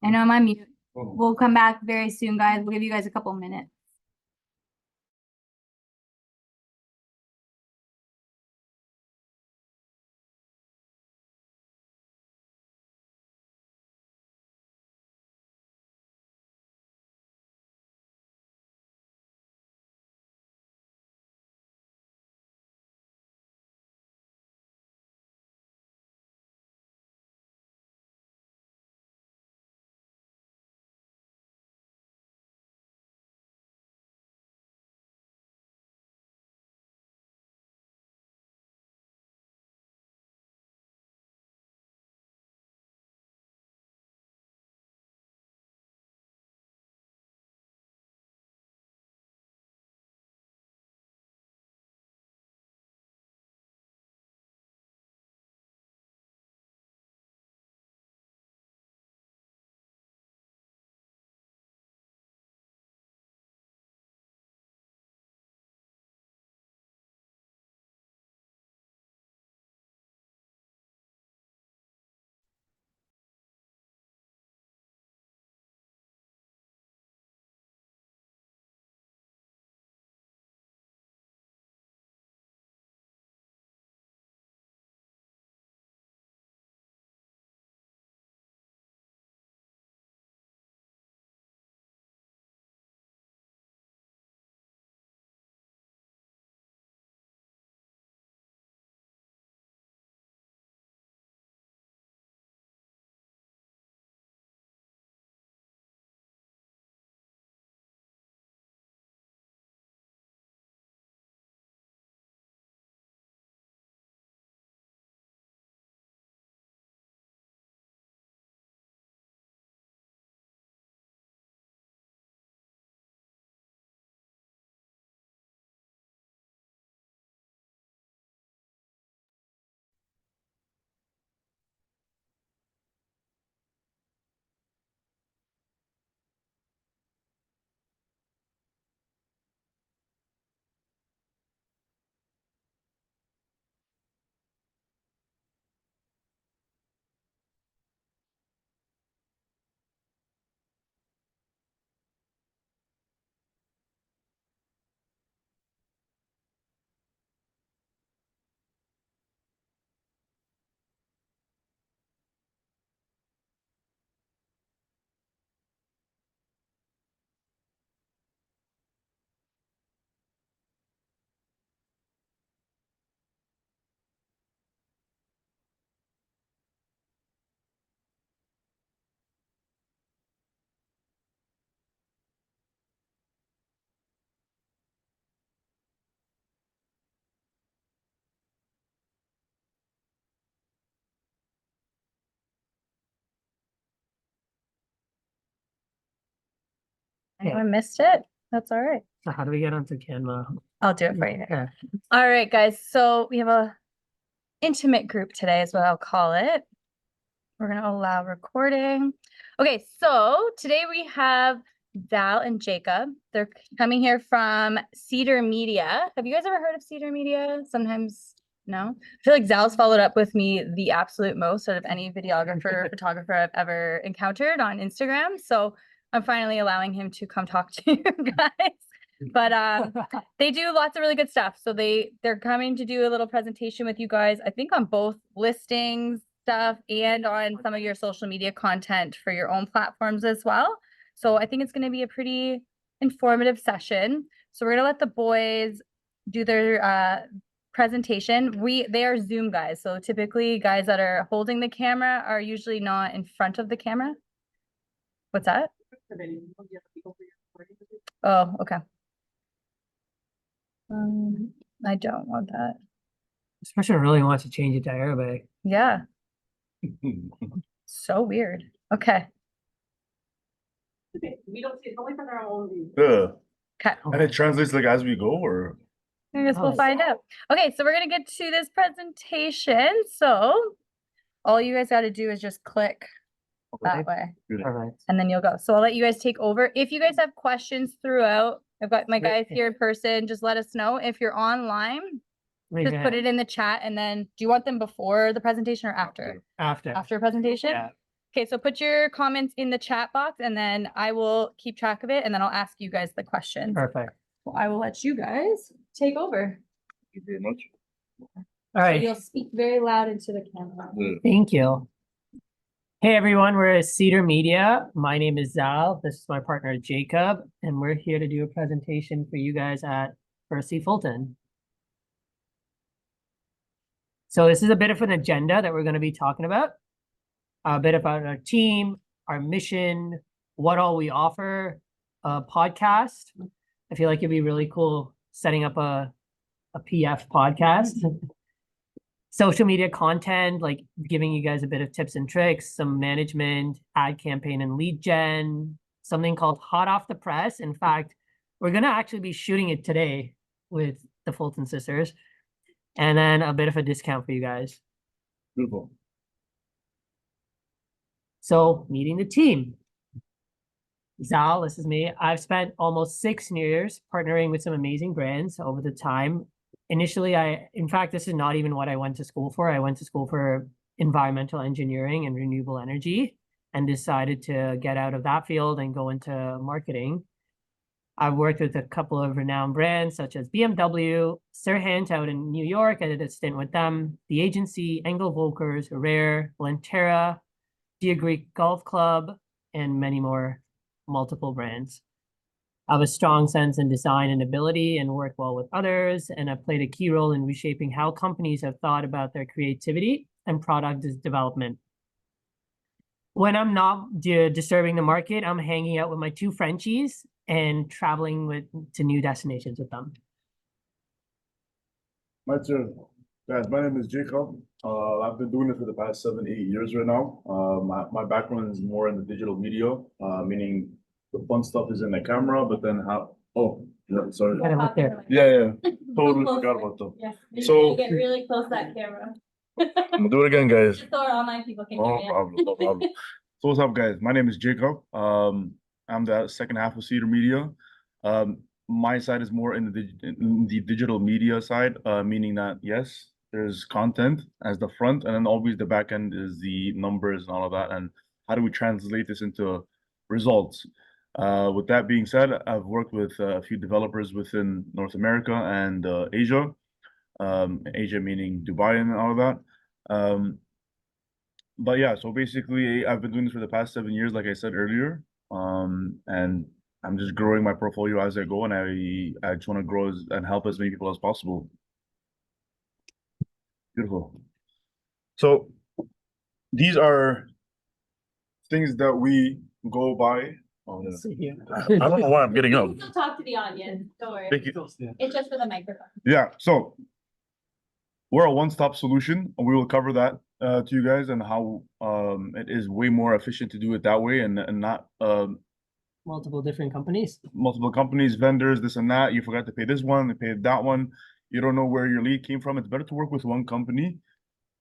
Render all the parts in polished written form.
I know I'm on mute. We'll come back very soon, guys. We'll give you guys a couple minutes. Anyone missed it? That's all right. So how do we get onto Canva? I'll do it for you. Yeah. All right, guys. So we have a intimate group today is what I'll call it. We're going to allow recording. Okay, so today we have Val and Jacob. They're coming here from Cedar Media. Have you guys ever heard of Cedar Media? Sometimes no. I feel like Zal's followed up with me the absolute most out of any videographer or photographer I've ever encountered on Instagram. So I'm finally allowing him to come talk to you guys. But they do lots of really good stuff. So they're coming to do a little presentation with you guys, I think on both listings stuff and on some of your social media content for your own platforms as well. So I think it's going to be a pretty informative session. So we're going to let the boys do their presentation. They are Zoom guys. So typically guys that are holding the camera are usually not in front of the camera. What's that? Oh, okay. I don't want that. This person really wants to change it to Arabic. Yeah. So weird. Okay. We don't see it's only for their own view. Okay. And it translates like as we go, or I guess we'll find out. Okay, so we're gonna get to this presentation. So all you guys got to do is just click that way, All right. and then you'll go. So I'll let you guys take over. If you guys have questions throughout, I've got my guys here in person. Just let us know. If you're online, just put it in the chat. And then, do you want them before the presentation or after? After. After presentation? Yeah. Okay, so put your comments in the chat box and then I will keep track of it and then I'll ask you guys the questions. Perfect. Well, I will let you guys take over. Thank you very much. All So right. you'll speak very loud into the camera. Thank you. Hey everyone, we're at Cedar Media. My name is Zal. This is my partner Jacob, and we're here to do a presentation for you guys at Percy Fulton. So this is a bit of an agenda that we're going to be talking about. A bit about our team, our mission, what all we offer, a podcast. I feel like it'd be really cool setting up a PF podcast. Social media content, like giving you guys a bit of tips and tricks, some management, ad campaign and lead gen, something called Hot Off the Press. In fact, we're going to actually be shooting it today with the Fulton sisters, and then a bit of a discount for you guys. Beautiful. So meeting the team. Zal, this is me. I've spent almost 6 years partnering with some amazing brands over the time. Initially, in fact, this is not even what I went to school for. I went to school for environmental engineering and renewable energy and decided to get out of that field and go into marketing. I've worked with a couple of renowned brands such as BMW, Sirhant out in New York. I did a stint with them, the agency, Engel Volkers, Rare, Lentera, Dia Greek Golf Club, and many more, multiple brands. I have a strong sense in design and ability and work well with others, and I've played a key role in reshaping how companies have thought about their creativity and product development. When I'm not disturbing the market, I'm hanging out with my 2 Frenchies and traveling to new destinations with them. My turn. Guys, my name is Jacob. I've been doing it for the past 7, 8 years right now. My background is more in the digital media, meaning the fun stuff is in the camera, but then sorry. Got it right there. Yeah. Totally forgot about them. Yes. So- Get really close to that camera. I'm gonna do it again, guys. So our online people can No hear you. problem, no problem. So what's up, guys? My name is Jacob. I'm the second half of Cedar Media. My side is more in the digital media side, meaning that yes, there's content as the front, and then always the back end is the numbers and all of that, and how do we translate this into results? With that being said, I've worked with a few developers within North America and Asia. Asia meaning Dubai and all of that. But yeah, so basically I've been doing this for the past 7 years, like I said earlier. And I'm just growing my portfolio as I go, and I just want to grow and help as many people as possible. Beautiful. So these are things that we go by. Oh, yeah. See here. I don't know why I'm getting up. You can still talk to the audience. Don't worry. Thank you. It's just for the microphone. Yeah, so we're a one-stop solution, and we will cover that to you guys and how it is way more efficient to do it that way and not Multiple different companies. multiple companies, vendors, this and that. You forgot to pay this one, they paid that one. You don't know where your lead came from. It's better to work with one company,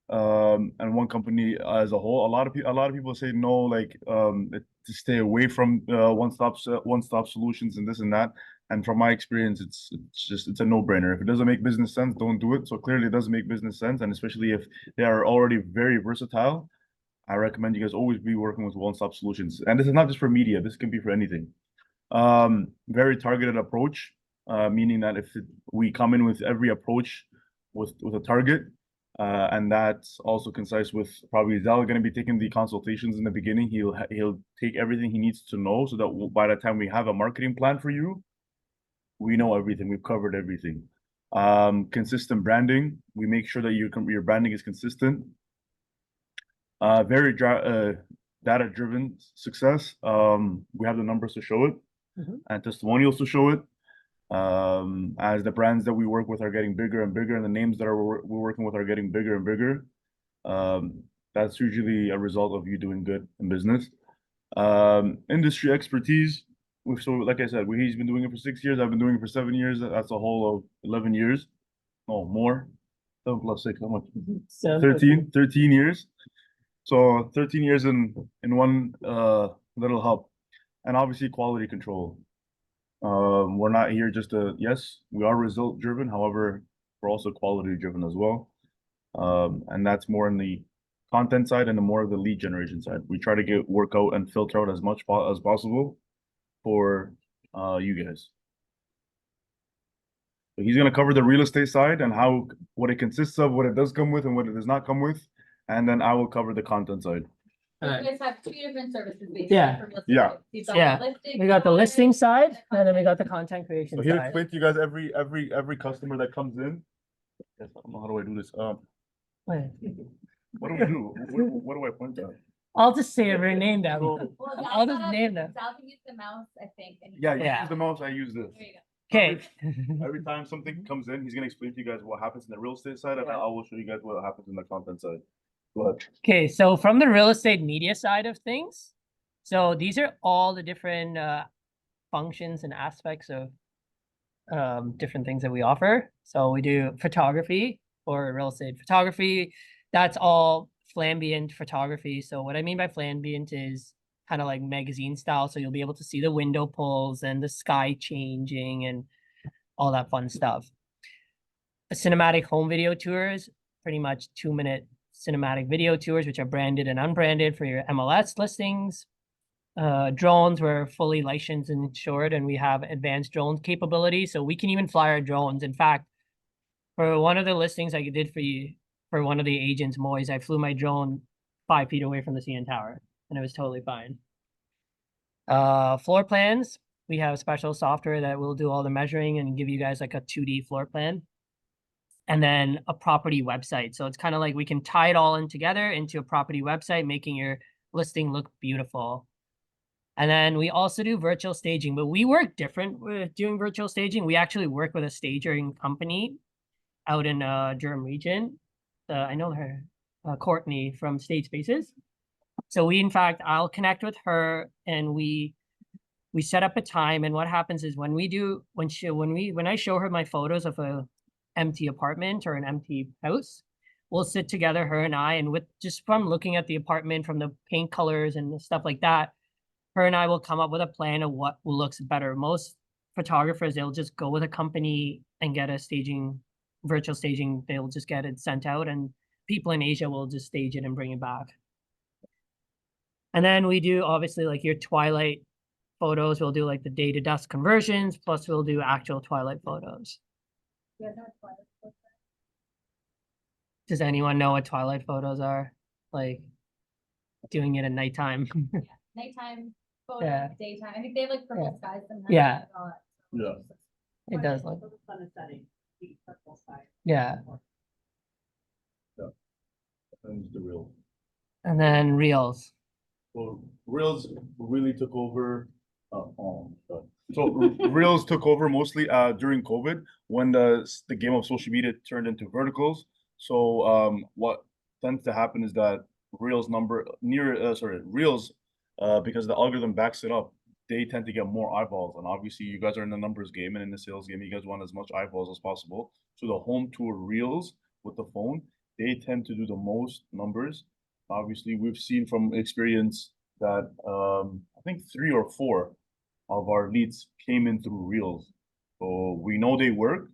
and one company as a whole. A lot of people say no, like to stay away from one-stop solutions and this and that. And from my experience, it's a no-brainer. If it doesn't make business sense, don't do it. So clearly, it doesn't make business sense, and especially if they are already very versatile. I recommend you guys always be working with one-stop solutions. And this is not just for media, this can be for anything. Very targeted approach, meaning that we come in with every approach with a target, and that's also concise with probably Zal going to be taking the consultations in the beginning. He'll take everything he needs to know so that by the time we have a marketing plan for you, we know everything, we've covered everything. Consistent branding, we make sure that your branding is consistent. Very data-driven success. We have the numbers to show it, and testimonials to show it. As the brands that we work with are getting bigger and bigger, and the names that we're working with are getting bigger and bigger, that's usually a result of you doing good in business. Industry expertise. So, like I said, he's been doing it for 6 years. I've been doing it for 7 years. That's a whole of 11 years. No, more. 7 plus 6, how much? 13 years. So 13 years in one little hub. And obviously quality control. We're not here just to, yes, we are result driven. However, we're also quality driven as well. And that's more in the content side and the more of the lead generation side. We try to work out and filter out as much as possible for you guys. So he's going to cover the real estate side and what it consists of, what it does come with, and what it does not come with, and then I will cover the content side. So Alright. you guys have two different services basically. Yeah. for real estate. Yeah. You've got Yeah. the listing We got the side, listing side, the and then we content. got the content creation So he'll side. explain to you guys every customer that comes in. Yes, I don't know how do I do this. Wait, What do we do? What do I point at? I'll just say every name down. So, Well, I'll just Zal name them. can use the mouse, I think. And yeah, you Yeah. use the mouse, I use this. There you go. Okay. Every time something comes in, he's gonna explain to you guys what happens in the real estate side, and I will show you guys what happens in the content side. Go ahead. Okay, so from the real estate media side of things, so these are all the different functions and aspects of different things that we offer. So we do photography or real estate photography. That's all flambient photography. So what I mean by flambient is kind of like magazine style. So you'll be able to see the window pulls and the sky changing and all that fun stuff. Cinematic home video tours, pretty much 2-minute cinematic video tours, which are branded and unbranded for your MLS listings. Drones, we're fully licensed and insured, and we have advanced drone capability. So we can even fly our drones. In fact, for one of the listings I did for you, for one of the agents, Moyes, I flew my drone 5 feet away from the CN Tower, and it was totally fine. Floor plans, we have special software that will do all the measuring and give you guys like a 2D floor plan. And then a property website. So it's kind of like we can tie it all in together into a property website, making your listing look beautiful. And then we also do virtual staging, but we work different with doing virtual staging. We actually work with a staging company out in Durham region. I know her, Courtney from State Spaces. So we, in fact, I'll connect with her and we set up a time. And what happens is when I show her my photos of a empty apartment or an empty house, we'll sit together, her and I, and with just from looking at the apartment, from the paint colors and stuff like that, her and I will come up with a plan of what looks better. Most photographers, they'll just go with a company and get a virtual staging, they'll just get it sent out, and people in Asia will just stage it and bring it back. And then we do obviously like your twilight photos, we'll do like the day to dusk conversions, plus we'll do actual twilight photos. You guys know what Twilight looks Does anyone know what twilight photos are? Like doing it at nighttime. like? Nighttime photos, Yeah. daytime. I think they have like purple skies sometimes. Yeah. and all that. Yeah. It does look. The sun is setting, the purple sky. Yeah. And the real. And then reels. Well, Reels really took over. So Reels took over mostly during COVID when the game of social media turned into verticals. So what tends to happen is that Reels because the algorithm backs it up, they tend to get more eyeballs. And obviously you guys are in the numbers game and in the sales game, you guys want as much eyeballs as possible. So the home tour Reels with the phone, they tend to do the most numbers. Obviously, we've seen from experience that I think 3 or 4 of our leads came in through Reels. So we know they work.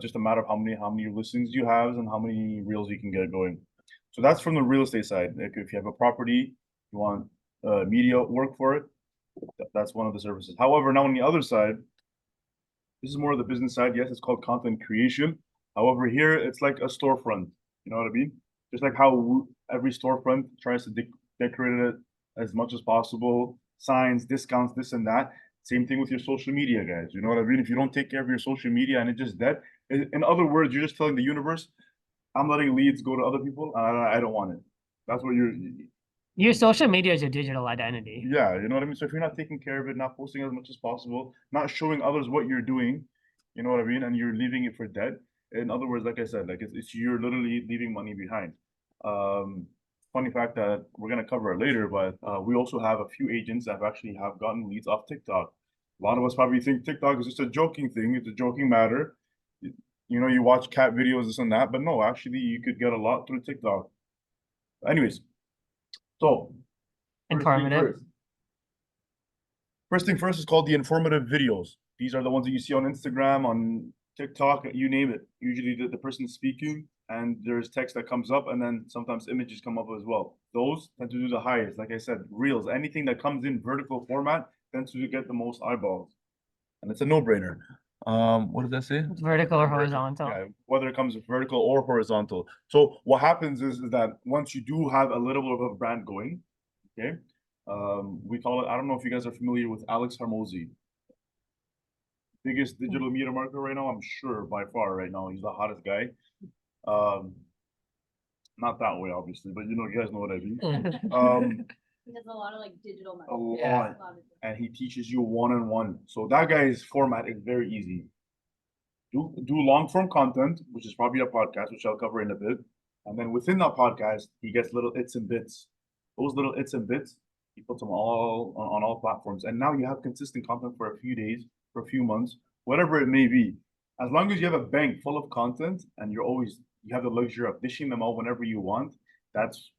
Just a matter of how many listings you have and how many Reels you can get going. So that's from the real estate side. If you have a property, you want media work for it, that's one of the services. However, now on the other side, this is more of the business side. Yes, it's called content creation. However, here it's like a storefront. You know what I mean? Just like how every storefront tries to decorate it as much as possible, signs, discounts, this and that. Same thing with your social media, guys. You know what I mean? If you don't take care of your social media and it's just dead, in other words, you're just telling the universe, I'm letting leads go to other people, and I don't want it. That's what Your social media is your digital identity. yeah, you know what I mean? So if you're not taking care of it, not posting as much as possible, not showing others what you're doing, you know what I mean? And you're leaving it for dead. In other words, like I said, like it's you're literally leaving money behind. Funny fact that we're gonna cover it later, but we also have a few agents that have gotten leads off TikTok. A lot of us probably think TikTok is just a joking thing, it's a joking matter. You know, you watch cat videos, this and that, but no, actually you could get a lot through TikTok. Anyways, so Informative. First thing first is called the informative videos. These are the ones that you see on Instagram, on TikTok, you name it. Usually the person speaking and there's text that comes up, and then sometimes images come up as well. Those tend to do the highest. Like I said, reels, anything that comes in vertical format tends to get the most eyeballs, and it's a no-brainer. What does that say? It's vertical or horizontal. Yeah, whether it comes vertical or horizontal. So what happens is that once you do have a little bit of a brand going, okay, we call it, I don't know if you guys are familiar with Alex Hormozy. Biggest digital media marketer right now, I'm sure by far right now. He's the hottest guy. Not that way, obviously, but you guys know what I mean. He does a lot of like digital A marketing. lot. A lot of different- And he teaches you one-on-one. So that guy's format is very easy. Do long form content, which is probably a podcast, which I'll cover in a bit. And then within that podcast, he gets little its and bits. Those little its and bits, he puts them all on all platforms. And now you have consistent content for a few days, for a few months, whatever it may be. As long as you have a bank full of content and you have the luxury of dishing them out whenever you want, that's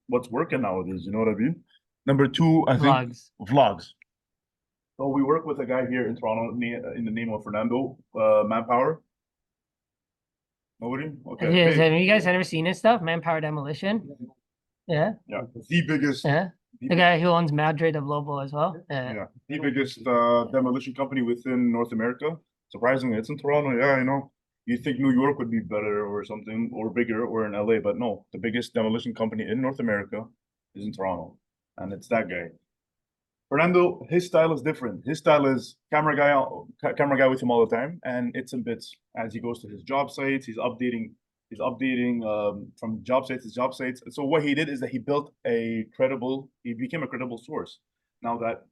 what's working nowadays. You know what I mean? Number two, I think vlogs. So we work with a guy here in Toronto in the name of Fernando, Manpower. Nobody? Okay. Have you guys ever seen his stuff? Manpower Demolition? Yeah. Yeah, the biggest. Yeah. The guy who owns Madrid of Lobo as well. Yeah, the biggest demolition company within North America. Surprisingly, it's in Toronto. Yeah, I know. You think New York would be better or something, or bigger, or in LA, but no. The biggest demolition company in North America is in Toronto, and it's that guy. Fernando, his style is different. His style is camera guy with him all the time, and it's in bits as he goes to his job sites. He's updating from job sites to job sites. So what he did is that he became a credible source. Now that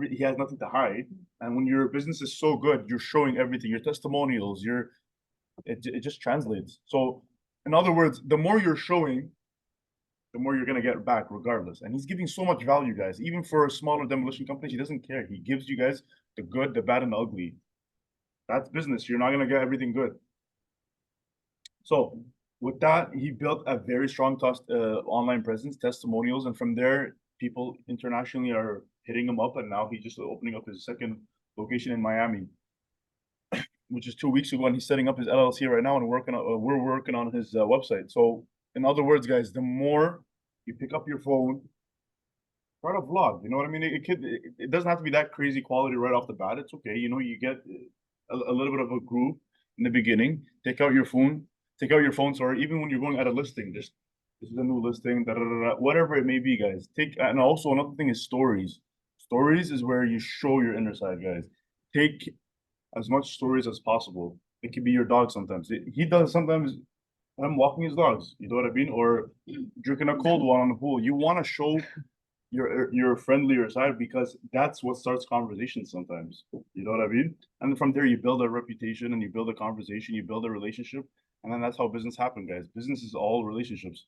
he has nothing to hide, and when your business is so good, you're showing everything, your testimonials, it just translates. So in other words, the more you're showing, the more you're gonna get back regardless. And he's giving so much value, guys. Even for smaller demolition companies, he doesn't care. He gives you guys the good, the bad, and the ugly. That's business. You're not gonna get everything good. So with that, he built a very strong online presence, testimonials, and from there, people internationally are hitting him up, and now he's just opening up his second location in Miami, which is 2 weeks ago, and he's setting up his LLC right now, and we're working on his website. So in other words, guys, the more you pick up your phone, start a vlog. You know what I mean? It doesn't have to be that crazy quality right off the bat. It's okay. You get a little bit of a groove in the beginning. Take out your phone. Sorry, even when you're going at a listing, just this is a new listing, whatever it may be, guys. And also another thing is stories. Stories is where you show your inner side, guys. Take as much stories as possible. It could be your dog sometimes. He does sometimes. I'm walking his dogs, you know what I mean? Or drinking a cold one on the pool. You want to show your friendlier side because that's what starts conversations sometimes. You know what I mean? And from there, you build a reputation and you build a conversation, you build a relationship. And then that's how business happens, guys. Business is all relationships.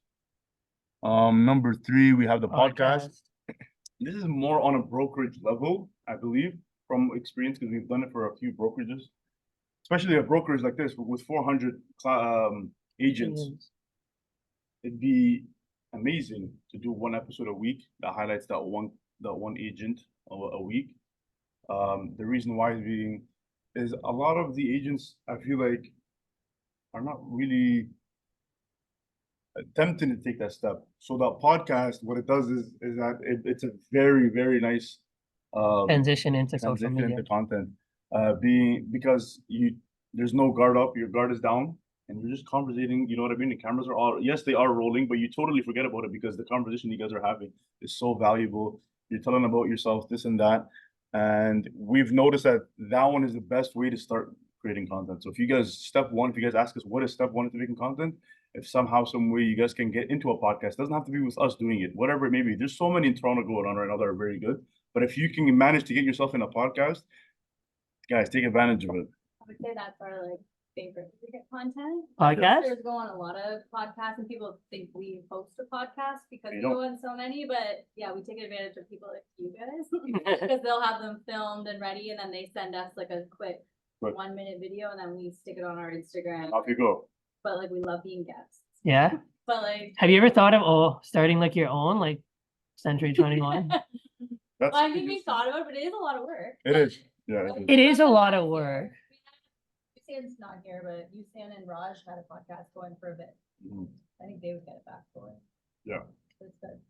Number three, we have the podcast. This is more on a brokerage level, I believe, from experience, because we've done it for a few brokerages, especially a brokerage like this with 400 agents. It'd be amazing to do one episode a week that highlights that one agent a week. The reason why is a lot of the agents, I feel like, are not really attempting to take that step. So that podcast, what it does is that it's a very, very nice transition into social media, into content. Because there's no guard up, your guard is down, and you're just conversating. You know what I mean? The cameras are all, yes, they are rolling, but you totally forget about it because the conversation you guys are having is so valuable. You're telling about yourself, this and that, and we've noticed that one is the best way to start creating content. So if you guys ask us what is step one to making content, if somehow, some way you guys can get into a podcast, it doesn't have to be with us doing it, whatever it may be. There's so many in Toronto going on right now that are very good. But if you can manage to get yourself in a podcast, guys, take advantage of it. I would say that's our favorite to get content. Podcast? There's going a lot of podcasts, and people think we host a podcast because We we don't. go on so many, but yeah, we take advantage of people like you guys because they'll have them filmed and ready, and then they send us a quick 1 minute video, and then we stick it on our Instagram. Off you go. But we love being guests. Yeah. But have you ever thought of starting your own Century 21? I think we thought about it, but it is a lot of work. It is. Yeah, It is a lot of work. Yusan's not here, but Yusan and Raj had a podcast going for a bit. Mhm. I think they would get it back going. Yeah. So it's good.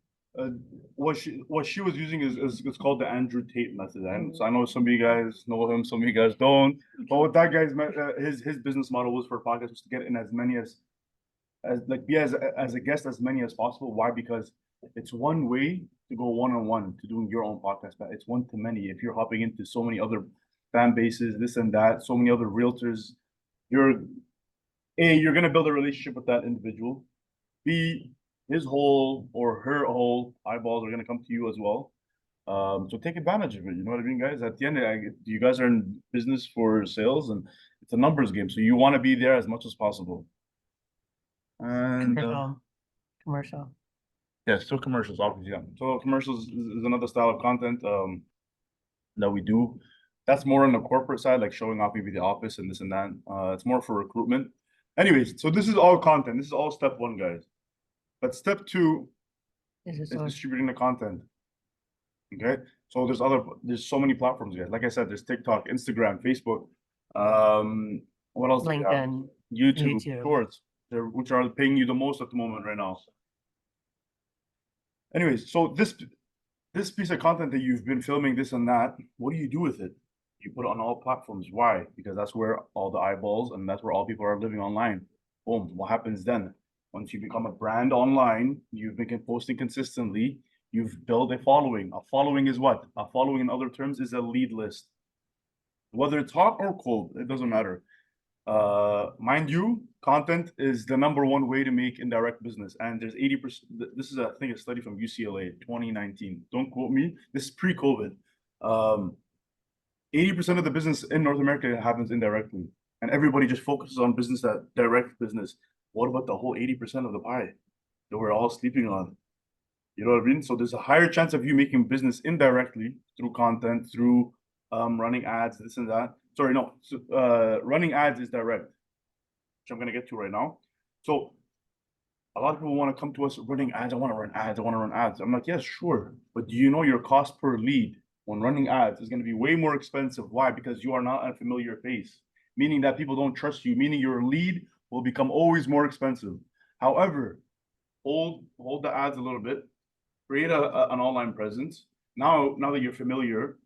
What she was using is it's called the Andrew Tate method, and so I know some of you guys know him, some of you guys don't. But what that guy's his business model was for podcasts was to get in as many as like be as a guest as many as possible. Why? Because it's one way to go one-on-one to doing your own podcast, but it's one to many. If you're hopping into so many other fan bases, this and that, so many other realtors, you're gonna build a relationship with that individual. B, his whole or her whole eyeballs are gonna come to you as well. So take advantage of it. You know what I mean, guys? At the end, you guys are in business for sales, and it's a numbers game. So you want to be there as much as possible. And Commercial. yeah, still commercials, obviously. Yeah. So commercials is another style of content that we do. That's more on the corporate side, like showing off maybe the office and this and that. It's more for recruitment. Anyways, so this is all content. This is all step one, guys. But step two is distributing the content. Okay, so there's so many platforms, guys. Like I said, there's TikTok, Instagram, Facebook. What else? LinkedIn, YouTube, YouTube. Shorts, which are paying you the most at the moment right now. Anyways, so this piece of content that you've been filming, this and that, what do you do with it? You put it on all platforms. Why? Because that's where all the eyeballs and that's where all people are living online. Boom. What happens then? Once you become a brand online, you've been posting consistently, you've built a following. A following is what? A following, in other terms, is a lead list. Whether it's hot or cold, it doesn't matter. Mind you, content is the number one way to make indirect business. And there's 80%. This is, I think, a study from UCLA, 2019. Don't quote me. This is pre-COVID. 80% of the business in North America happens indirectly. And everybody just focuses on business, that direct business. What about the whole 80% of the pie that we're all sleeping on? You know what I mean? So there's a higher chance of you making business indirectly through content, through running ads, this and that. Sorry, no. So, running ads is direct, which I'm going to get to right now. So a lot of people want to come to us running ads. I want to run ads. I want to run ads. I'm like, yes, sure. But do you know your cost per lead when running ads is going to be way more expensive? Why? Because you are not a familiar face, meaning that people don't trust you, meaning your lead will become always more expensive. However, hold the ads a little bit, create an online presence. Now that you're familiar,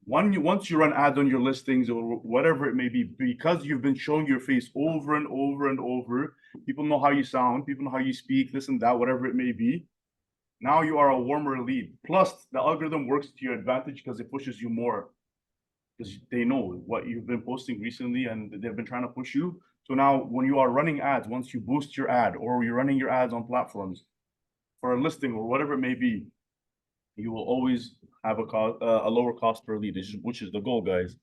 once you run ads on your listings or whatever it may be, because you've been showing your face over and over and over, people know how you sound, people know how you speak, this and that, whatever it may be. Now you are a warmer lead. Plus, the algorithm works to your advantage because it pushes you more, because they know what you've been posting recently and they've been trying to push you. So now when you are running ads, once you boost your ad or you're running your ads on platforms for a listing or whatever it may be, you will always have a lower cost per lead, which is the goal, guys.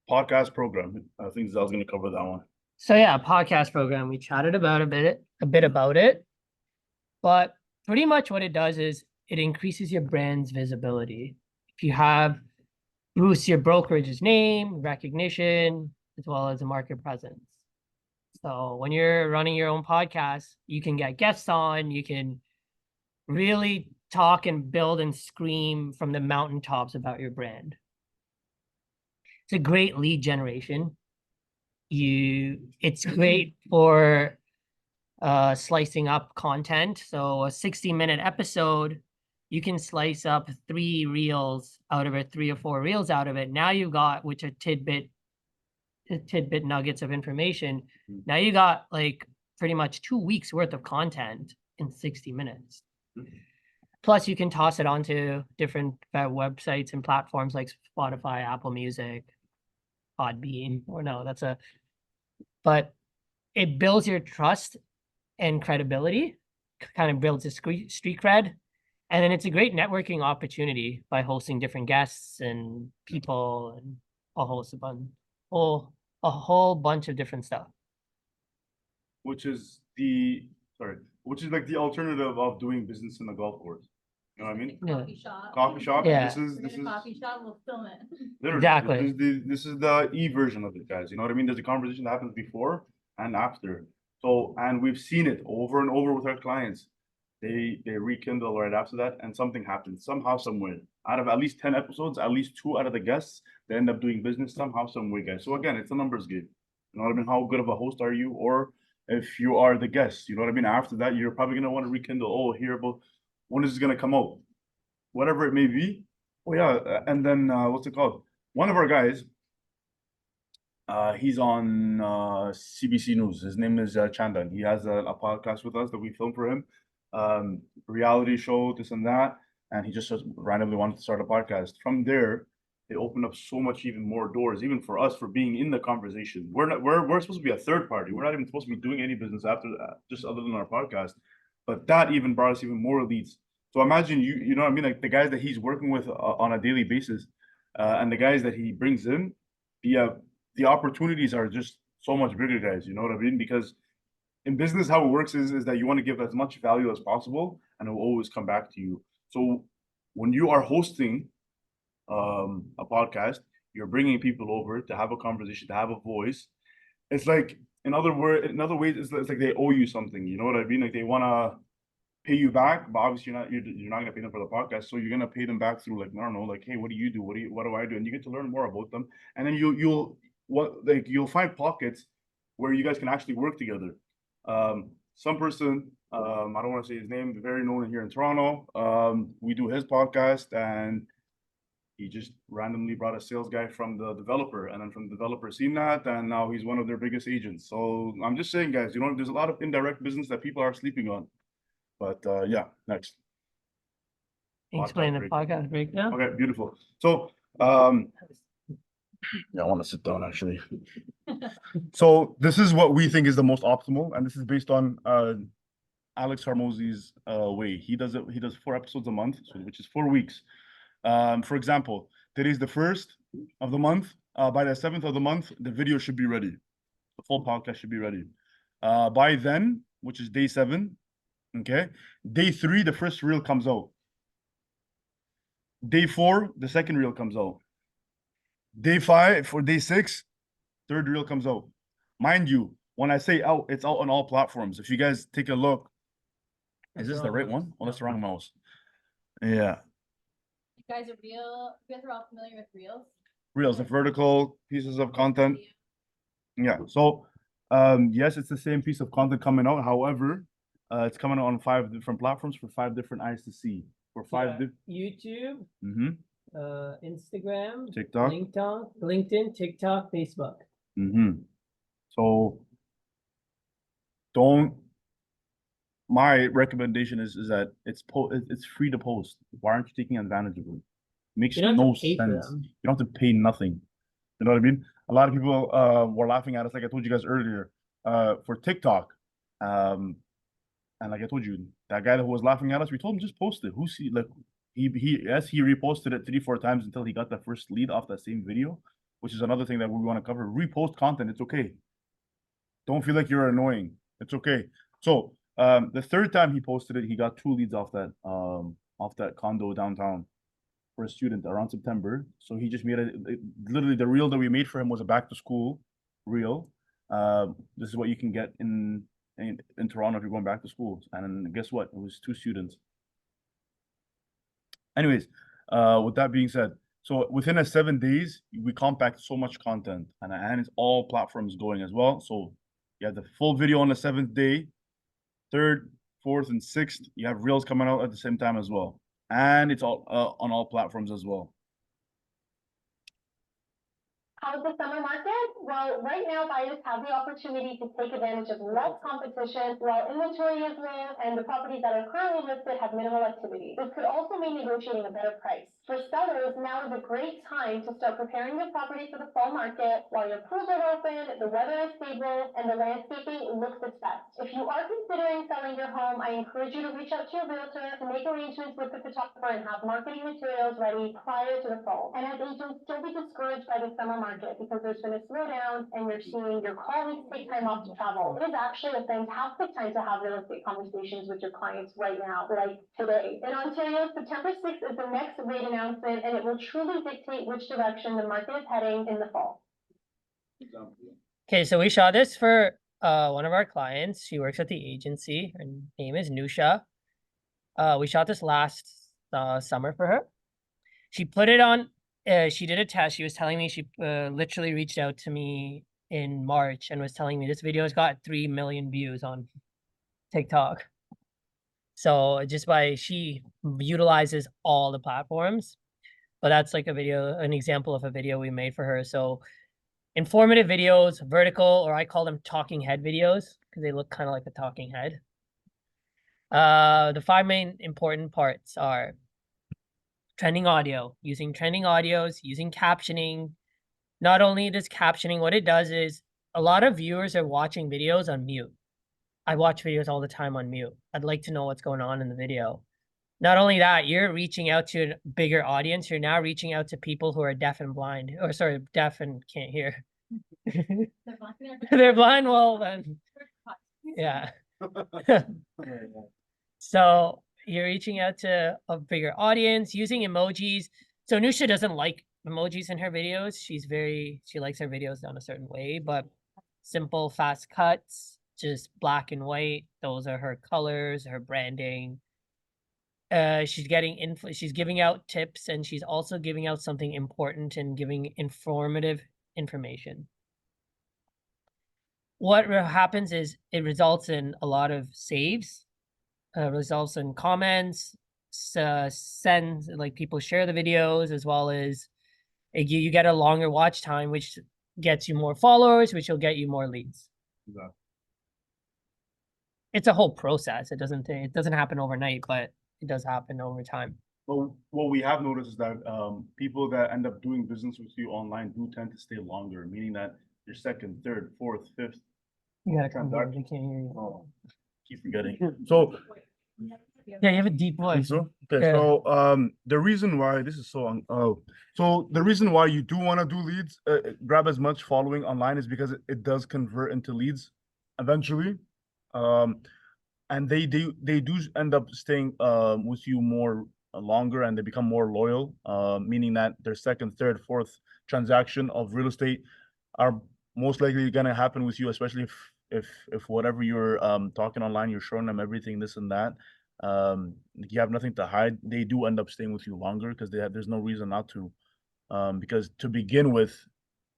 Podcast program. I think Zal's going to cover that one. So yeah, podcast program. We chatted about a bit about it, but pretty much what it does is it increases your brand's visibility. If you have boosts your brokerage's name, recognition, as well as a market presence. So when you're running your own podcast, you can get guests on, you can really talk and build and scream from the mountaintops about your brand. It's a great lead generation. It's great for slicing up content. So a 60-minute episode, you can slice up 3 reels out of it, 3 or 4 reels out of it. Now you've got, which are tidbit nuggets of information. Now you got like pretty much 2 weeks worth of content in 60 minutes. Plus you can toss it onto different websites and platforms like Spotify, Apple Music, Podbean, or no, but it builds your trust and credibility, kind of builds a street cred. And then it's a great networking opportunity by hosting different guests and people and a whole bunch of different stuff. Which is like the alternative of doing business in the golf course. You know what I mean? Coffee shop. Coffee shop. Yeah. This is Coffee shop, we'll film it. literally, Exactly. This is the e-version of it, guys. You know what I mean? There's a conversation that happens before and after. So, and we've seen it over and over with our clients. They rekindle right after that, and something happens somehow, somewhere. Out of at least 10 episodes, at least 2 out of the guests they end up doing business somehow, some way, guys. So again, it's a numbers game. You know what I mean? How good of a host are you? Or if you are the guest, you know what I mean? After that, you're probably gonna want to rekindle, oh, hear about when is this gonna come out? Whatever it may be. Oh yeah, and then what's it called? One of our guys, he's on CBC News. His name is Chandan. He has a podcast with us that we filmed for him. Reality show, this and that. And he just randomly wanted to start a podcast. From there, it opened up so much even more doors, even for us, for being in the conversation. We're supposed to be a third party. We're not even supposed to be doing any business after that, just other than our podcast. But that even brought us even more leads. So imagine you know what I mean, like the guys that he's working with on a daily basis, and the guys that he brings in, the opportunities are just so much bigger, guys. You know what I mean? Because in business, how it works is that you want to give as much value as possible, and it will always come back to you. So when you are hosting a podcast, you're bringing people over to have a conversation, to have a voice. It's like, in other ways, it's like they owe you something. You know what I mean? Like they want to pay you back, but obviously you're not gonna pay them for the podcast, so you're gonna pay them back through, like, I don't know, like, hey, what do you do? What do I do? And you get to learn more about them, and then you'll find pockets where you guys can actually work together. Some person, I don't want to say his name, very known here in Toronto. We do his podcast, and he just randomly brought a sales guy from the developer, and then from the developer seen that, and now he's one of their biggest agents. So I'm just saying, guys, there's a lot of indirect business that people are sleeping on. But yeah, next. Explain the podcast breakdown. Okay, beautiful. So yeah, I want to sit down actually. So this is what we think is the most optimal, and this is based on Alex Harmosi's way. He does 4 episodes a month, which is 4 weeks. For example, today's the 1st of the month. By the 7th of the month, the video should be ready. The full podcast should be ready. By then, which is day 7, okay, day 3, the first reel comes out. Day 4, the second reel comes out. Day 5, for day 6, third reel comes out. Mind you, when I say out, it's out on all platforms. If you guys take a look, is this the right one? Oh, that's the wrong mouse. Yeah. You guys are all familiar with Reels? Reels, the vertical pieces of content. Yeah. So, yes, it's the same piece of content coming out. However, it's coming out on 5 different platforms for 5 different eyes to see. For 5 YouTube, Instagram, TikTok, LinkedIn, TikTok, Facebook. So my recommendation is that it's free to post. Why aren't you taking advantage of it? Makes no sense. You don't have to pay nothing. You know what I mean? A lot of people were laughing at us, like I told you guys earlier, for TikTok. And like I told you, that guy that was laughing at us, we told him just post it. He reposted it 3-4 times until he got the first lead off that same video, which is another thing that we want to cover. Repost content, it's okay. Don't feel like you're annoying. It's okay. So the 3rd time he posted it, he got 2 leads off that condo downtown for a student around September. So he just made literally the reel that we made for him was a back to school reel. This is what you can get in Toronto if you're going back to school. And guess what? It was 2 students. Anyways, with that being said, so within a 7 days, we compact so much content, and it's all platforms going as well. So you have the full video on the 7th day, 3rd, 4th, and 6th. You have reels coming out at the same time as well, and it's all on all platforms as well. How's the summer market? Well, right now buyers have the opportunity to take advantage of less competition while inventory is low and the properties that are currently listed have minimal activity. This could also mean negotiating a better price. For sellers, now is a great time to start preparing your property for the fall market while your pools are open, the weather is stable, and the landscaping looks its best. If you are considering selling your home, I encourage you to reach out to your realtor to make arrangements with the photographer and have marketing materials ready prior to the fall. And as agents, don't be discouraged by the summer market because there's been a slowdown and you're seeing your colleagues take time off to travel. It is actually a fantastic time to have real estate conversations with your clients right now, like today. In Ontario, September 6th is the next rate announcement, and it will truly dictate which direction the market is heading in the fall. Okay, so we shot this for one of our clients. She works at the agency. Her name is Nusha. We shot this last summer for her. She put it on she did a test. She was telling me she literally reached out to me in March and was telling me this video has got 3 million views on TikTok. So just by she utilizes all the platforms, but that's like an example of a video we made for her. So informative videos, vertical, or I call them talking head videos because they look kind of like a talking head. The 5 main important parts are trending audio, using trending audios, using captioning. Not only does captioning, what it does is a lot of viewers are watching videos on mute. I watch videos all the time on mute. I'd like to know what's going on in the video. Not only that, you're reaching out to a bigger audience. You're now reaching out to people who are deaf and blind, or sorry, deaf and can't hear. They're blind. Well, then, yeah. So you're reaching out to a bigger audience using emojis. So Nusha doesn't like emojis in her videos. She likes her videos done a certain way, but simple, fast cuts, just black and white. Those are her colors, her branding. She's giving out tips, and she's also giving out something important and giving informative information. What happens is it results in a lot of saves, results in comments, sends, like people share the videos, as well as you get a longer watch time, which gets you more followers, which will get you more leads. Exactly. It's a whole process. It doesn't happen overnight, but it does happen over time. Well, what we have noticed is that people that end up doing business with you online do tend to stay longer, meaning that your second, third, fourth, fifth. You gotta come here. They can't hear you. Oh, keep forgetting. So Yeah, you have a deep voice. so okay, Yeah. so the reason why this is so the reason why you do want to do leads, grab as much following online is because it does convert into leads eventually. And they do end up staying with you more longer, and they become more loyal, meaning that their second, third, fourth transaction of real estate are most likely gonna happen with you, especially if whatever you're talking online, you're showing them everything, this and that. You have nothing to hide. They do end up staying with you longer because there's no reason not to. Because to begin with,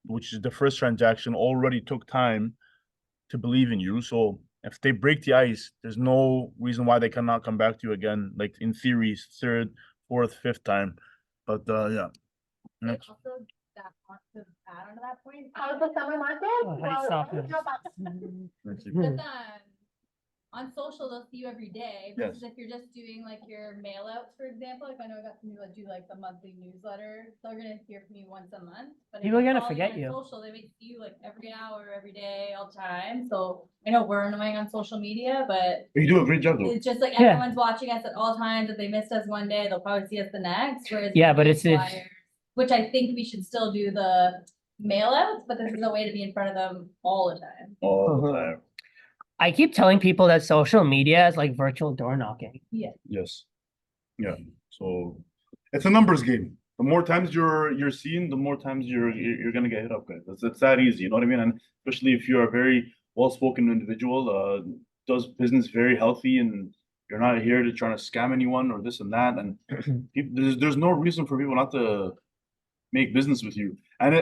which is the first transaction, already took time to believe in you. So if they break the ice, there's no reason why they cannot come back to you again, like in theory, third, fourth, fifth time. But yeah. Next. Also, that to add on to that point, How's the summer market? Oh, how do you stop it? because on social they'll see you every day. Yes. Versus if you're just doing like your mail outs, for example, like I know I got some people that do like the monthly newsletter, they're gonna hear from you once a month. But if People are they're gonna following forget on you. Social, they may see you like every hour, every day, all the time. So I know we're annoying on social media, but You do a great job though. it's just like Yeah. everyone's watching us at all times. If they missed us one day, they'll probably see us the next. Whereas Yeah, with but these it's flyers, which I think we should still do the mail outs, but this is a way to be in front of them all the time. All the time. I keep telling people that social media is like virtual door knocking. Yes. Yeah. So it's a numbers game. The more times you're seen, the more times you're gonna get hit up, guys. It's that easy, you know what I mean? And especially if you're a very well-spoken individual, does business very healthy, and you're not here to try to scam anyone or this and that. And there's no reason for people not to make business with you. And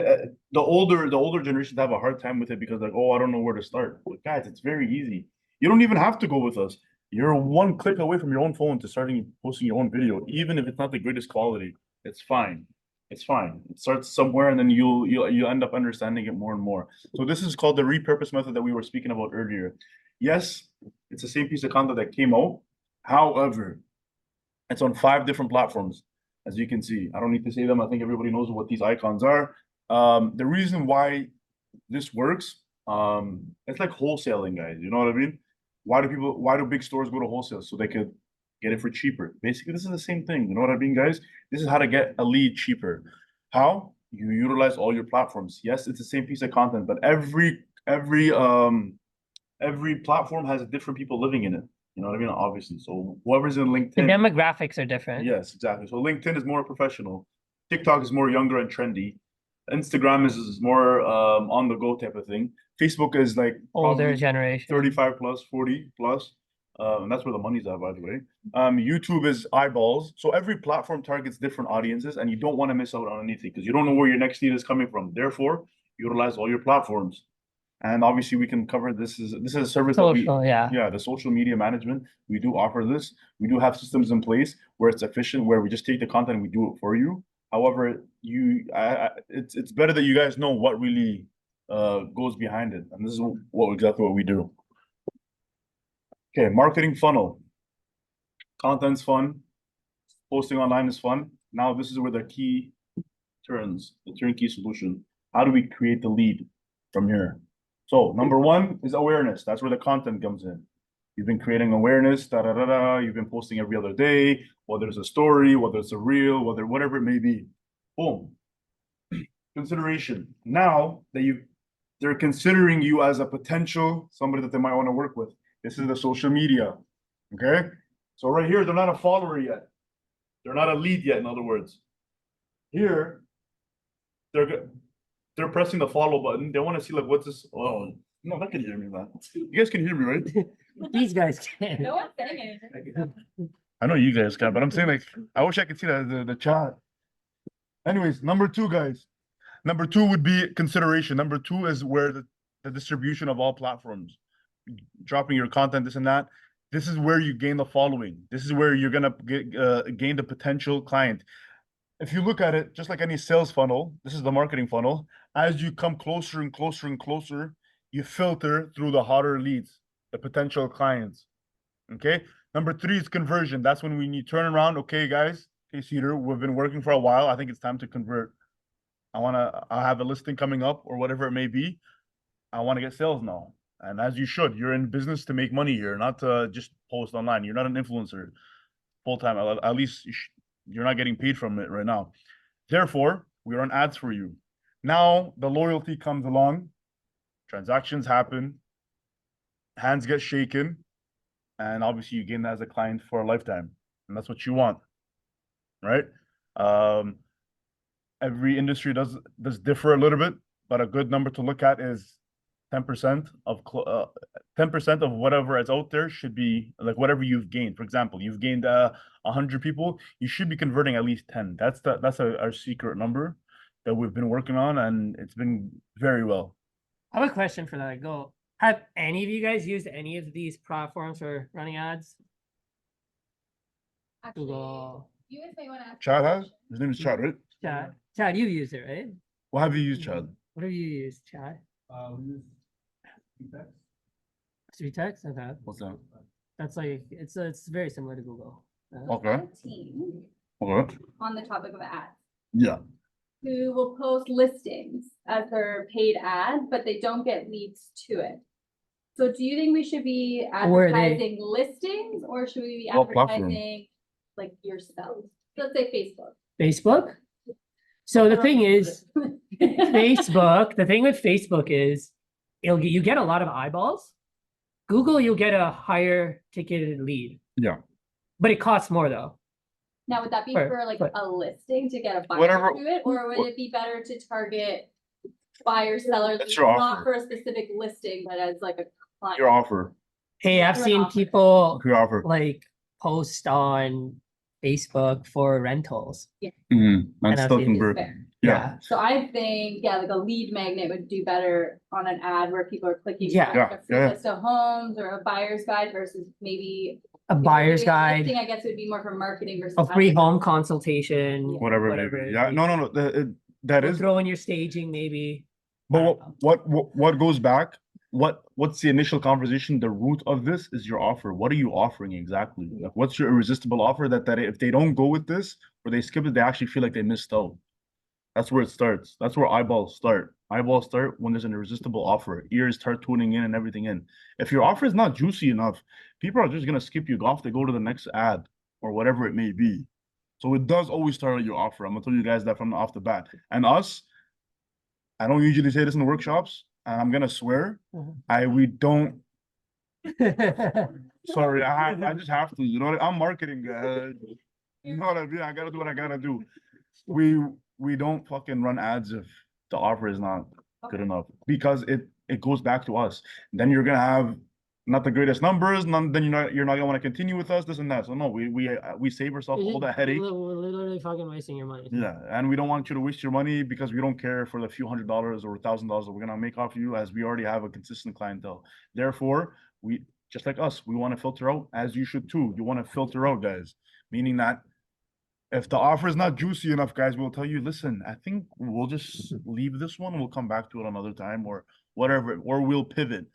the older generations have a hard time with it because like, oh, I don't know where to start. But guys, it's very easy. You don't even have to go with us. You're one click away from your own phone to starting posting your own video, even if it's not the greatest quality. It's fine. It's fine. It starts somewhere, and then you'll end up understanding it more and more. So this is called the repurpose method that we were speaking about earlier. Yes, it's the same piece of content that came out. However, it's on 5 different platforms. As you can see, I don't need to say them. I think everybody knows what these icons are. The reason why this works, it's like wholesaling, guys. You know what I mean? Why do big stores go to wholesale? So they could get it for cheaper. Basically, this is the same thing. You know what I mean, guys? This is how to get a lead cheaper. How? You utilize all your platforms. Yes, it's the same piece of content, but every platform has different people living in it. You know what I mean? Obviously. So whoever's in LinkedIn. The demographics are different. Yes, exactly. So LinkedIn is more professional. TikTok is more younger and trendy. Instagram is more on the go type of thing. Facebook is like Older generation. 35 plus, 40 plus. And that's where the money's at, by the way. YouTube is eyeballs. So every platform targets different audiences, and you don't want to miss out on anything because you don't know where your next lead is coming from. Therefore, utilize all your platforms. And obviously, we can cover this is a service that we Social, yeah. the social media management. We do offer this. We do have systems in place where it's efficient, where we just take the content and we do it for you. However, it's better that you guys know what really goes behind it, and this is exactly what we do. Okay, marketing funnel. Content's fun. Posting online is fun. Now this is where the key turns, the turnkey solution. How do we create the lead from here? So number one is awareness. That's where the content comes in. You've been creating awareness, You've been posting every other day, whether it's a story, whether it's a reel, whatever it may be. Boom. Consideration. Now that they're considering you as a potential somebody that they might want to work with. This is the social media. Okay. So right here, they're not a follower yet. They're not a lead yet, in other words. Here, they're pressing the follow button. They want to see like what's this? Oh no, that can hear me, man. You guys can hear me, right? These guys can. No one's saying anything. I know you guys can, but I'm saying like I wish I could see the chat. Anyways, number two, guys. Number two would be consideration. Number two is where the distribution of all platforms, dropping your content, this and that. This is where you gain the following. This is where you're gonna gain the potential client. If you look at it, just like any sales funnel, this is the marketing funnel. As you come closer and closer and closer, you filter through the hotter leads, the potential clients. Okay. Number three is conversion. That's when you turn around. Okay, guys. Okay, Cedar, we've been working for a while. I think it's time to convert. I have a listing coming up or whatever it may be. I want to get sales now. And as you should, you're in business to make money here, not to just post online. You're not an influencer full time. At least you're not getting paid from it right now. Therefore, we run ads for you. Now the loyalty comes along, transactions happen, hands get shaken, and obviously you gain that as a client for a lifetime. And that's what you want, right? Every industry does differ a little bit, but a good number to look at is 10% of 10% of whatever is out there should be like whatever you've gained. For example, you've gained 100 people, you should be converting at least 10. That's our secret number that we've been working on, and it's been very well. I have a question for that. Have any of you guys used any of these platforms for running ads? Actually, Google. you guys may want to ask. Chad has? His name is Chad, right? Chad, you've used it, right? What have you used, Chad? What have you used, Chad? Sweet text? Okay. What's that? That's like it's very similar to Google. Okay. Team Okay. on the topic of ads Yeah. who will post listings as their paid ad, but they don't get leads to it. So do you think we should be Where are they? advertising listings or should we be What platform? advertising like yourself? Let's say Facebook. Facebook? So the thing is, Facebook, the thing with Facebook is you get a lot of eyeballs. Google, you'll get a higher ticketed lead. Yeah. But it costs more though. Now, would that be Right, for like right. a listing to get a buyer Whatever- to it, or would it be better to target buyers, sellers, That's your not offer. for a specific listing, but as like a client? Your offer. Hey, I've Your seen offer. people Your offer. like post on Facebook for rentals. And And still I've seen- convert. Fair. Yeah. So I think, yeah, like a lead magnet would do better on an ad where people are clicking. Yeah. on, like, a free Yeah. list of homes or a buyer's guide versus maybe. A if you're buyer's doing a guide, listing, I guess it would be more for marketing versus. a free home advertising. consultation. Whatever. Whatever Maybe. it Yeah. is. No. That We'll is. throw in your staging maybe. But what goes back? What's the initial conversation? The root of this is your offer. What are you offering exactly? Like, what's your irresistible offer that if they don't go with this or they skip it, they actually feel like they missed out. That's where it starts. That's where eyeballs start. Eyeballs start when there's an irresistible offer. Ears start tuning in and everything in. If your offer is not juicy enough, people are just gonna skip you off. They go to the next ad or whatever it may be. So it does always start at your offer. I'm gonna tell you guys that from off the bat. And us, I don't usually say this in the workshops, and I'm gonna swear, we don't. Sorry, I just have to. You know, I'm marketing. You know what I mean? I gotta do what I gotta do. We don't fucking run ads if the offer is not good enough because it goes back to us. Then you're gonna have not the greatest numbers, then you're not gonna want to continue with us, this and that. So no, we save ourselves all that headache. We're literally fucking wasting your money. Yeah, and we don't want you to waste your money because we don't care for the few $100s or $1,000 that we're gonna make off you, as we already have a consistent clientele. Therefore, we just like us, we want to filter out, as you should too. You want to filter out, guys, meaning that if the offer is not juicy enough, guys, we'll tell you, listen, I think we'll just leave this one. We'll come back to it another time or whatever, or we'll pivot.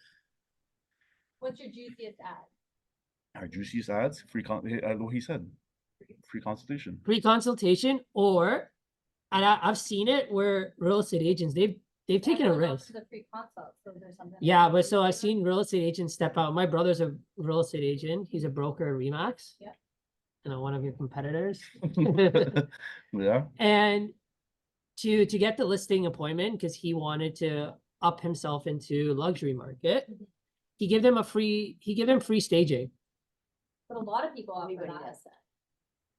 What's your juiciest ad? Our juiciest ads, what he said, free consultation. Free consultation, or, and I've seen it where real estate agents, they've taken a Everyone goes risk. to the free consult, so there's something. Yeah, but so I've seen real estate agents step out. My brother's a real estate agent. He's a broker at Remax. Yeah. You know, one of your competitors. Yeah. And to get the listing appointment, because he wanted to up himself into luxury market, he gave them free staging. But a lot of people offer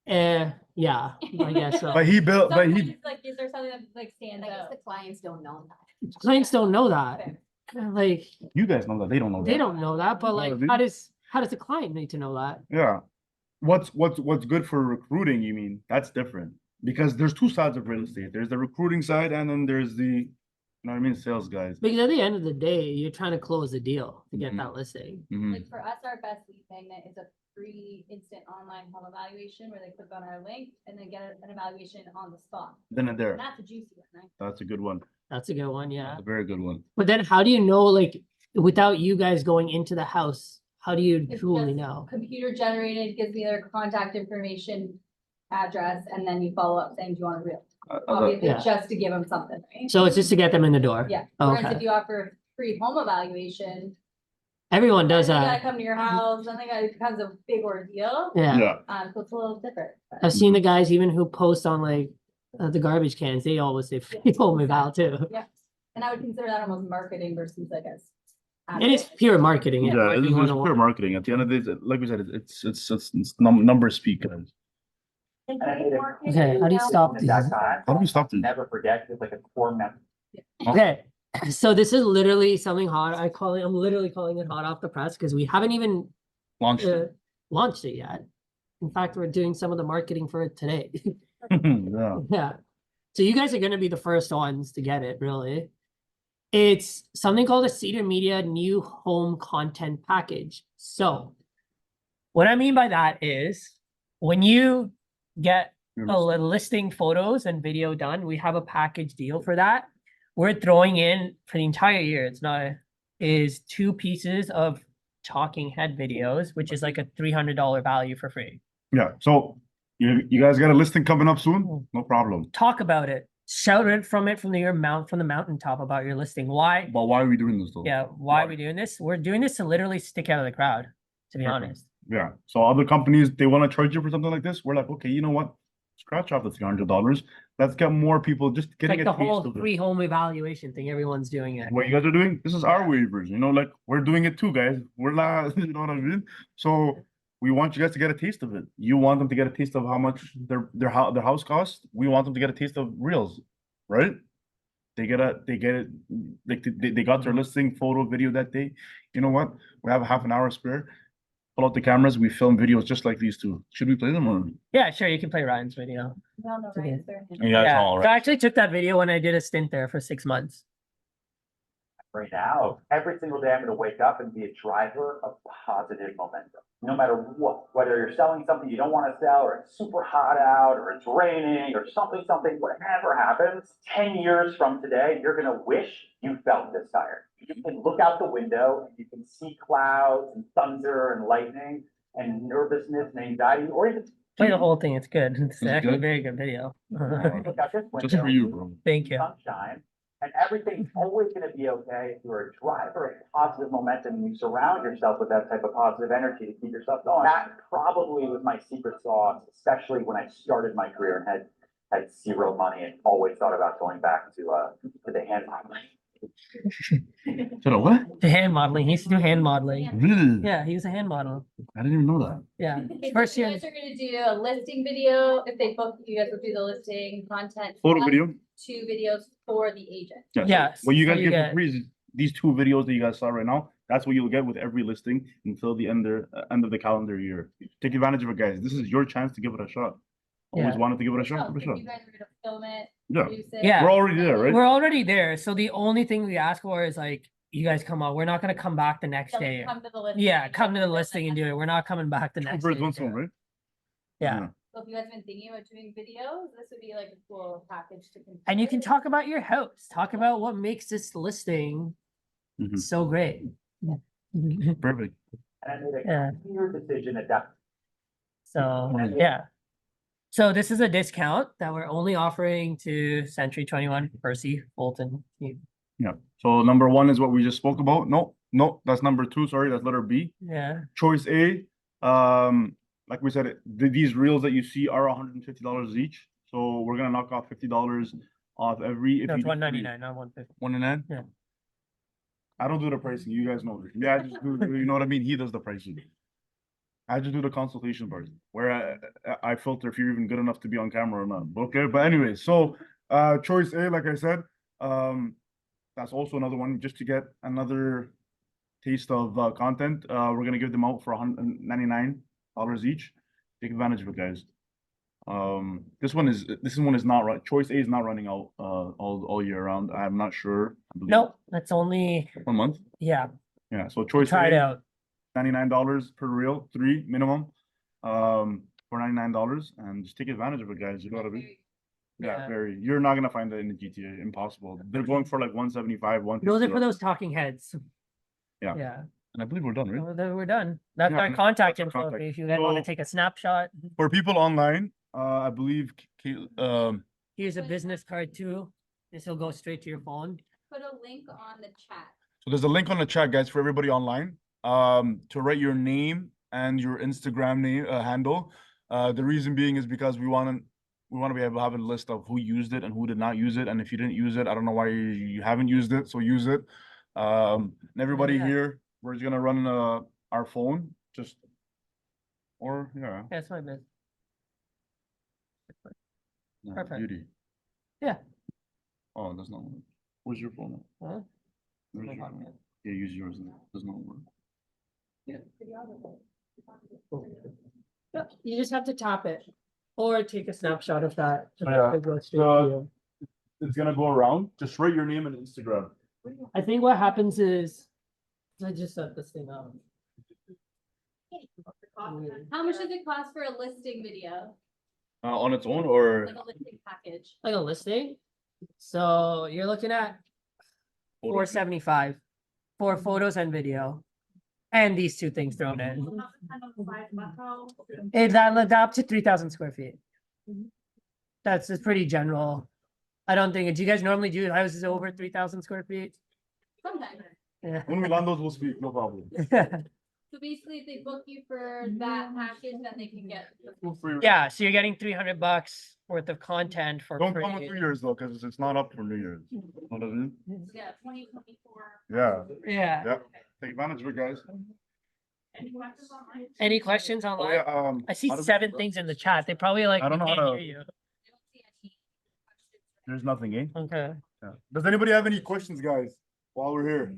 that. Yeah, I guess so. But he built, but Sometimes, he, like, is there something that like stands I guess out? the clients don't know that. Clients don't know that. Fair. Like, you guys know that, they don't know they that. don't know that, but like, dude. how does the client need to know that? Yeah. What's good for recruiting, you mean? That's different. Because there's two sides of real estate. There's the recruiting side and then there's the, you know what I mean, sales guys. Because at the end of the day, you're trying to close the deal to get Mhm. that listing. Mhm. Like for us, our best lead magnet is a free instant online home evaluation where they click on our link and then get an evaluation on the spot. Then and there. And that's a juicy one, right? That's a good one. That's a good one, yeah. That's a very good one. But then how do you know, like, without you guys going into the house, how do you It's truly just know? Computer generated, gives me their contact information, address, and then you follow up saying, do you want a real? Obviously, Yeah. just to give them something, right? So it's just to get them in the door? Yeah, whereas if Okay, you offer a free home evaluation. everyone does then They that. gotta come to your house, then it becomes a big ordeal, Yeah, so it's a little different. but- I've seen the guys even who post on like the garbage cans, they always say free home eval too. Yeah, and I would consider that almost marketing versus, I guess. It is pure marketing. Yeah, marketing it's 101. pure marketing. At the end of the day, like we said, it's numbers speak, guys. Okay, how do you stop these? How do we stop this? Never forget, it's like a core method. Okay, so this is literally something hot. I'm literally calling it hot off the press because we haven't even Launched it. launched it yet. In fact, we're doing some of the marketing for it today. Yeah. Yeah. So you guys are gonna be the first ones to get it, really. It's something called a Cedar Media New Home Content Package. So what I mean by that is when you get listing photos and video done, we have a package deal for that. We're throwing in for the entire year, is 2 pieces of talking head videos, which is like a $300 value for free. Yeah. So you guys got a listing coming up soon? No problem. Talk about it. Shout it from the mountaintop about your listing. Why? But why are we doing this though? Yeah, why are we doing this? We're doing this to literally stick out of the crowd, to be Okay. honest. Yeah. So other companies, they want to charge you for something like this. We're like, okay, you know what? Scratch off the $300. Let's get more people just It's getting like a the taste whole of it. free home evaluation thing. Everyone's doing it. What you guys are doing, this is our waivers, like we're doing it too, guys. We're not, you know what I mean? So we want you guys to get a taste of it. You want them to get a taste of how much their house costs. We want them to get a taste of reels, right? They get it, like they got their listing photo, video that day. You know what? We have a half an hour spare. Pull out the cameras, we film videos just like these two. Should we play them or? Yeah, sure. You can play Ryan's video. No, Okay. right, fair. Yeah, it's all So I right. actually took that video when I did a stint there for 6 months. Right now, every single day I'm gonna wake up and be a driver of positive momentum. No matter what, whether you're selling something you don't wanna sell, or it's super hot out, or it's raining, or something, whatever happens, 10 years from today, you're gonna wish you felt this tired. You can look out the window, and you can see clouds and thunder and lightning and nervousness and anxiety, or even Play the whole thing. It's good. It's it actually a good? very good video. look out this window. Just for you, bro. Thank you. Sunshine, and everything's always gonna be okay if you're a driver of positive momentum and you surround yourself with that type of positive energy to keep yourself going. That probably was my secret sauce, especially when I started my career and had zero money and always thought about going back to the hand modeling. So what? The hand modeling. He used to do hand modeling. Really? Yeah, he was a hand model. I didn't even know that. Yeah. Okay, so First you year. guys are gonna do a listing video, if they book, you guys will do the listing content. Photo plus video? 2 videos for the agent. Yeah, What you so guys you get get- for free is these 2 videos that you guys saw right now. That's what you'll get with every listing until the end of the calendar year. Take advantage of it, guys. This is your chance to give it a shot. Always Yeah. wanted to give it a shot. Oh, Give it a if shot. you guys were to film it, Yeah. produce it. Yeah. We're already there, right? We're already there. So the only thing we ask for is like, you guys come out. We're not gonna come back the next Yeah, like, day. come to the listing. Yeah, come to the listing and do it. We're not coming back the Two next birds, day. one to stone, do it. right? Yeah. So if you guys been thinking about doing videos, this would be like a cool package to. And you can consider. talk about your house, talk about what makes this listing Mhm. so great. Perfect. And I made Yeah. a clear decision at that. So, yeah. So this is a discount that we're only offering to Century 21 Percy Fulton. Yeah. So number one is what we just spoke about. No, that's number two. Sorry, that's letter B. Yeah. Choice A, like we said, these reels that you see are $150 each. So we're gonna knock off $50 off every. No, you it's do 199, not 150. 199. Yeah. I don't do the pricing. You guys know this. Yeah, I just do. You know what I mean? He does the pricing. I just do the consultation part where I filter if you're even good enough to be on camera or not. Okay, but anyway, so choice A, like I said, that's also another one just to get another taste of content. We're gonna give them out for $199 each. Take advantage of it, guys. This one is not right. Choice A is not running out all year round. I'm not sure. I believe No, that's only, 1 month. yeah, Yeah, so choice try it A, out. $99 per reel, 3 minimum, for $99, and just take advantage of it, guys. You know what I mean? Yeah, Yeah. very. You're not gonna find that in the GTA. Impossible. They're going for like 175, 150. Those are for those talking heads. Yeah. Yeah, And I believe we're done, right? well, then we're done. That's Yeah, our and contact that's our info. contact. If you guys want to So- take a snapshot, For people online, I believe, here's a business card too. This will go straight to your phone. Put a link on the chat. so there's a link on the chat, guys, for everybody online, to write your name and your Instagram name, handle. The reason being is because we want to be able to have a list of who used it and who did not use it. And if you didn't use it, I don't know why you haven't used it, so use it. And everybody Yeah. here, we're just gonna run our phone, yeah. That's my business. No, Perfect. Beauty. Yeah. Oh, that's not one. Where's your phone? Huh? Where's My your pocket. phone? Yeah, use yours. Does not work. Yeah, you just have to tap it or take a snapshot of that. Yeah. It goes straight So- to you. It's gonna go around. Just write your name and Instagram. I think what happens is, I just set this thing up. How much does it cost for a listing video? On its own or Like a listing package? Like a listing. So you're looking at $475 for photos and video. And these two things thrown in. That up to 3,000 square feet. That's pretty general. I don't think, do you guys normally do houses over 3,000 square feet? Sometimes. Yeah. When we land those, we'll speak. No problem. So basically, if they book you for that package, then they can get. Feel free. Yeah, so you're getting $300 worth of content for Don't come with free. New Year's though, because it's not up for New Year's. You know what I mean? Yeah, 2024. Yeah. Yeah. Yeah. Take advantage of it, guys. Any questions online? Any questions Oh online? yeah. I see how do we- 7 things in the chat. They probably like, I don't we know how can't to- hear you. I don't see any questions. There's nothing, eh? Okay. Yeah. Does anybody have any questions, guys? While we're here.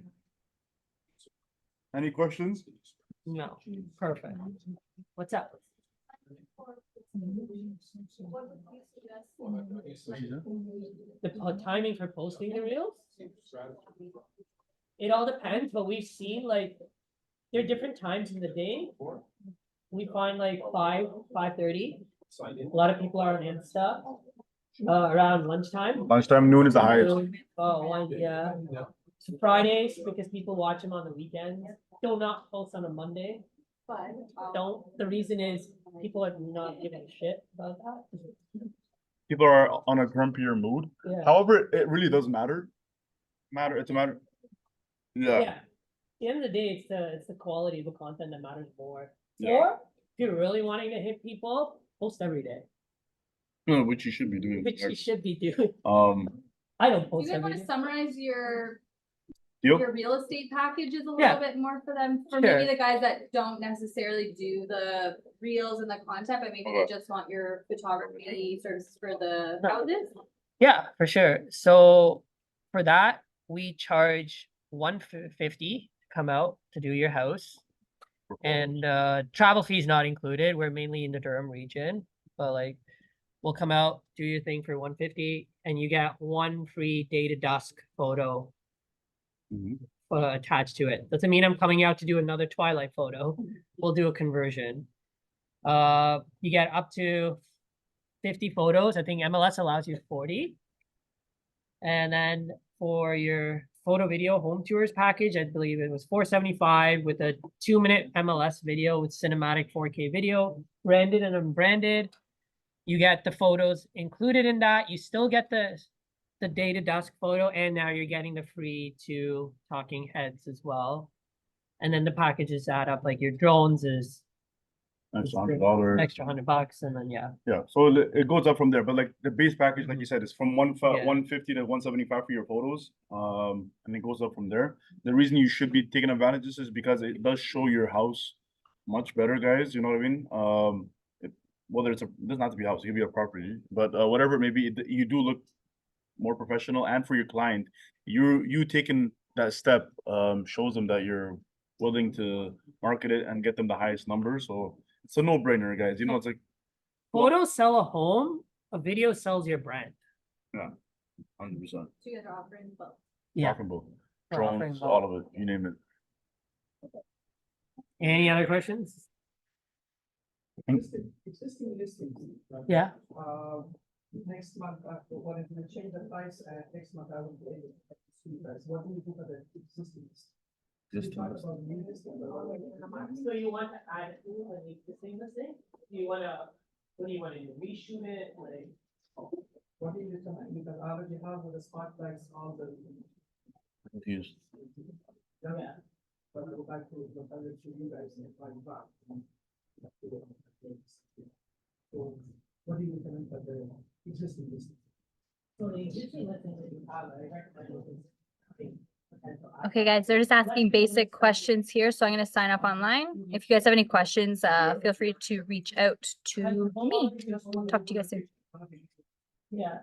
Any questions? No, perfect. What's up? What would you suggest? The timing for posting the reels? It all depends, but we've seen like, there are different times in the day. We find like 5:30. A lot of people are on Insta, around lunchtime. Lunchtime, noon is the highest. Oh, yeah. So Fridays, because people watch them on the weekends. Do not post on a Monday. But, Don't. The reason is people are not giving a shit about that. People are on a grumpier mood. Yeah. However, it really does matter. It's a matter. Yeah. Yeah. At the end of the day, it's the quality of the content that matters more. Yeah. Or if you're really wanting to hit people, post every day, No, which you should be doing. which you should be doing. I don't do post you guys every want day. to summarize your Deal? real estate packages a Yeah. little bit more for them? For Sure. maybe the guys that don't necessarily do the reels and the content, but maybe they Okay. just want your photography services for the No. houses? Yeah, for sure. So for that, we charge $150 come out to do your house. And travel fees not included. We're mainly in the Durham region, but like we'll come out, do your thing for 150, and you get one free day to dusk photo attached to it. Doesn't mean I'm coming out to do another twilight photo. We'll do a conversion. You get up to 50 photos. I think MLS allows you 40. And then for your photo video home tours package, I believe it was $475 with a 2-minute MLS video with cinematic 4K video, branded and unbranded. You get the photos included in that. You still get the day to dusk photo, and now you're getting the free 2 talking heads as well. And then the packages add up, like your drones is Extra $100. extra $100, and then yeah. Yeah, so it goes up from there, but like the base package, like you said, is from 150 to 175 for your photos. And it goes up from there. The reason you should be taking advantage of this is because it does show your house much better, guys. You know what I mean? Whether it doesn't have to be a house, it could be a property, but whatever it may be, you do look more professional. And for your client, you taking that step shows them that you're willing to market it and get them the highest number. So it's a no-brainer, guys. You know, it's like Photos sell a home, a video sells your brand. 100%. So you guys are offering both. Yeah. Offering both. We're offering Drones, both. all of it, you name it. Any other questions? Existing listings. right? Yeah. Next month, what if we change the price and next month I will pay the price? What do you do for the existing? So you want to add to an existing listing? Do you wanna, what do you wanna do, reshoot it, like? What do you do, because I already have the spotlights on the. Confused. Yeah. But I would like to, I will show you guys in 5 bucks. So what do you recommend for the existing listing? So the existing listing that you have, I recommend is. Okay, guys, they're just asking basic questions here, so I'm gonna sign up online. If you guys have any questions, feel free to reach out to me. Talk to you guys soon. Yeah,